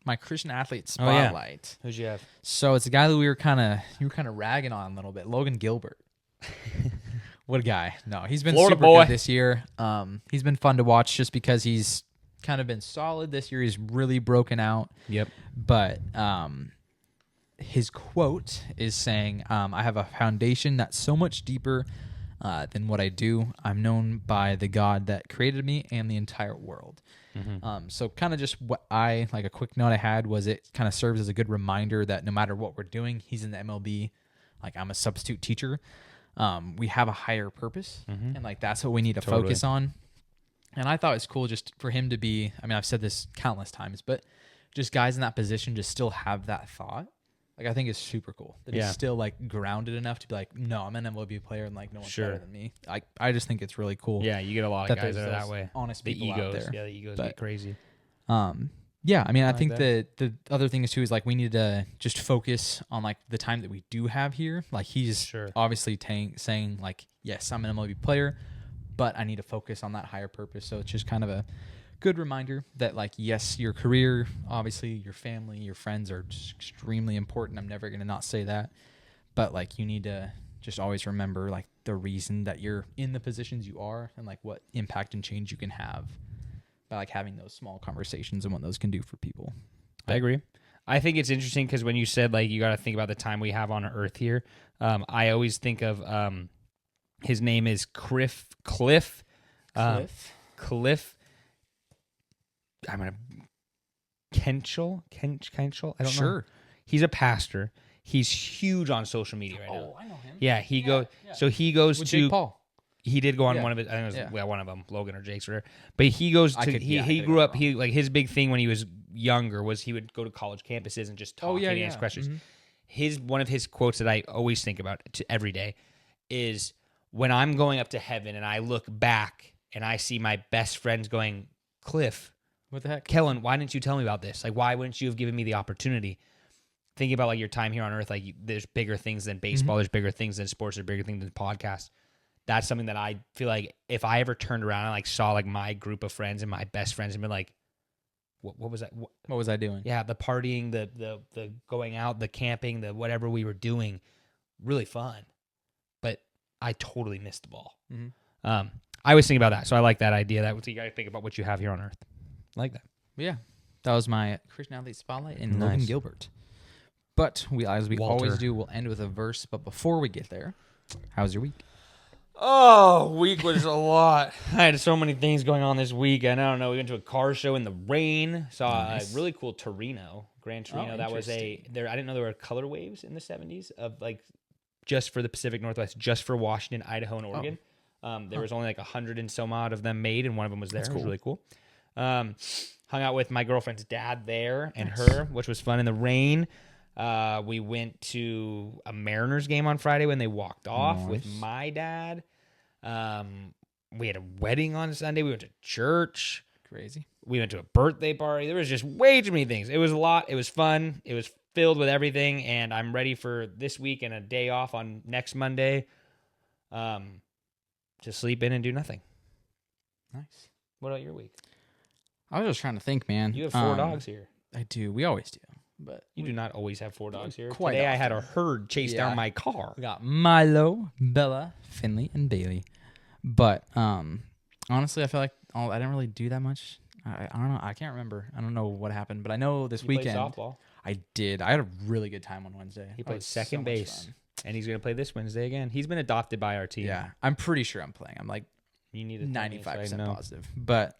my Christian athlete Oh, yeah. spotlight. Who'd you have? So it's a guy that you were kind of ragging on a little bit, Logan Gilbert. What a guy! No, he's been Florida super boy. good this year. He's been fun to watch just because he's kind of been solid this year. He's really broken out. Yep. But his quote is saying, "I have a foundation that's so much deeper than what I do. I'm known by the God that created me and the entire world." So kind of just a quick note I had was it kind of serves as a good reminder that no matter what we're doing, he's in the MLB. Like I'm a substitute teacher. We have a higher purpose, and like that's what we need to focus on. And I thought it was cool just for him to be. I mean, I've said this countless times, but just guys in that position just still have that thought. Like I think it's super cool that he's still like grounded enough to be like, no, I'm an MLB player and like no one's better than me. I just think it's really cool. Yeah, you get a lot of guys that are there's that way. Honest The people egos, out there. yeah, the egos get crazy. Yeah, I mean, I like think the other thing is too is like we need to just focus on like the time that we do have here. Like he's obviously saying like, yes, I'm an MLB player, but I need to focus on that higher purpose. So it's just kind of a good reminder that like, yes, your career, obviously your family, your friends are just extremely important. I'm never going to not say that, but like you need to just always remember like the reason that you're in the positions you are and like what impact and change you can have by like having those small conversations and what those can do for people. I agree. I think it's interesting because when you said like you got to think about the time we have on Earth here, I always think of his name is Cliff. I'm gonna Kenchel. I don't know. He's a pastor. He's huge on social media right now. Oh, I know him. Yeah, he goes. So he goes With to Jake Paul. He did go on one of his. I think it was one of them, Logan or Jake's, or whatever. But he goes to. He grew up. He like his big thing when he was younger was he would go to college campuses and just talk and ask questions. One of his quotes that I always think about every day is when I'm going up to heaven and I look back and I see my best friends going, Cliff, what the heck, Kellen, why didn't you tell me about this? Like, why wouldn't you have given me the opportunity? Thinking about like your time here on Earth, like there's bigger things than baseball, there's bigger things than sports, there's bigger things than podcasts. That's something that I feel like if I ever turned around and like saw like my group of friends and my best friends and been like, what was that? What was I doing? Yeah, the partying, the going out, the camping, the whatever we were doing, really fun. But I totally missed the ball. I was thinking about that, so I like that idea. That you got to think about what you have here on Earth. I like that. Yeah, that was my Christian athlete spotlight and Logan Gilbert. But as we always do, we'll end with a verse. But before we get there, how's your week? Oh, week was a lot. I had so many things going on this week. And I don't know. We went to a car show in the rain. Saw a really cool Torino, Gran Torino. That was I didn't know there were color waves in the 70s of like just for the Pacific Northwest, just for Washington, Idaho, and Oregon. There was only like 100 and some odd of them made, and one of them was there. That's cool. It was really cool. Hung out with my girlfriend's dad there and her, which was fun in the rain. We went to a Mariners game on Friday when they walked off with my dad. We had a wedding on Sunday. We went to church. Crazy. We went to a birthday party. There was just way too many things. It was a lot. It was fun. It was filled with everything, and I'm ready for this week and a day off on next Monday to sleep in and do nothing. Nice. What about your week? I was just trying to think, man. You have 4 dogs here. I do. We always do. But you do not always have 4 dogs here. Quite Today often. I had a herd chase down my car. We got Milo, Bella, Finley, and Bailey. But honestly, I feel like I didn't really do that much. I don't know. I can't remember. I don't know what happened. But I know this weekend. Played softball. I did. I had a really good time on Wednesday. He played second base. And he's going to play this Wednesday again. He's been adopted by our team. Yeah. I'm pretty sure I'm playing. I'm like you need 95% positive. But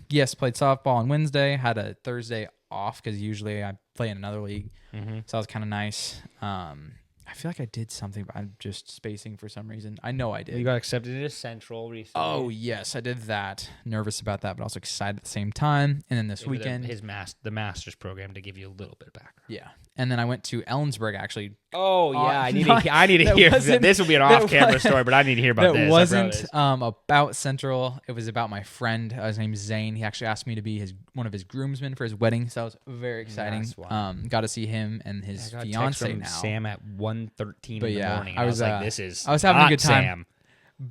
yes, played softball on Wednesday. Had a Thursday off because usually I play in another league. So that was kind of nice. I feel like I did something, but I'm just spacing for some reason. I know I did. You got accepted into Central recently. Oh, yes, I did that. Nervous about that, but also excited at the same time. And then this weekend. The master's program to give you a little bit of background. Yeah. And then I went to Ellensburg, actually. Oh, yeah. I need to hear. This will be an off-camera story, but I need to hear about this. It wasn't about Central. It was about my friend. His name is Zane. He actually asked me to be one of his groomsmen for his wedding, so that was very exciting. Nice. Got to see him and his fiance now. Sam at 1:13 in the morning. I was like, this is I was having a good time. Sam.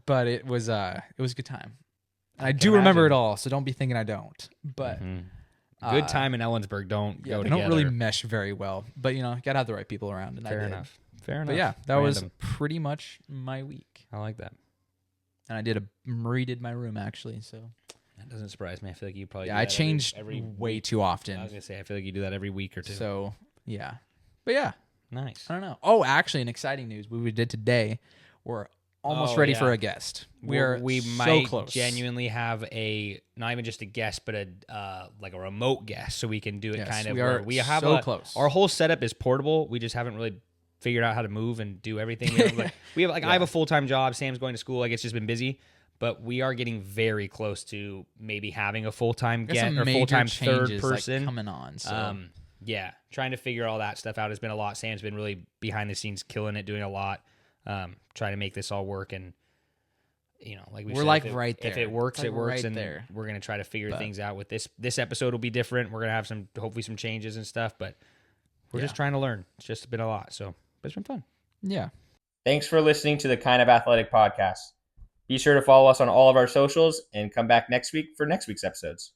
But it was a good time. I do remember it all, so don't be thinking I don't. But Good time in Ellensburg don't go they together. don't really mesh very well. But, gotta have the right people around. And Fair I did. enough. Fair enough. But yeah, that was pretty much my week. I like that. And I redid my room, actually, so. That doesn't surprise me. I feel like you probably do I that changed every way too often. I was going to say, I feel like you do that every week or two. So, yeah. But yeah. Nice. I don't know. Oh, actually, an exciting news. What we did today, we're almost ready for a guest. We might close. Genuinely have not even just a guest, but a like a remote guest, so we can do it kind of where we have close. Our whole setup is portable. We just haven't really figured out how to move and do everything. We have I have a full-time job. Sam's going to school. Like, it's just been busy. But we are getting very close to maybe having a full-time guest or full-time third person coming on. So. Yeah, trying to figure all that stuff out has been a lot. Sam's been really behind the scenes, killing it, doing a lot, trying to make this all work. And like we're like right there. If it works, it works, right and there. we're gonna try to figure things out with this. This episode will be different. We're gonna have hopefully some changes and stuff, but we're just trying to learn. It's just been a lot, but it's been fun. Yeah. Thanks for listening to the Kind of Athletic podcast. Be sure to follow us on all of our socials and come back next week for next week's episodes.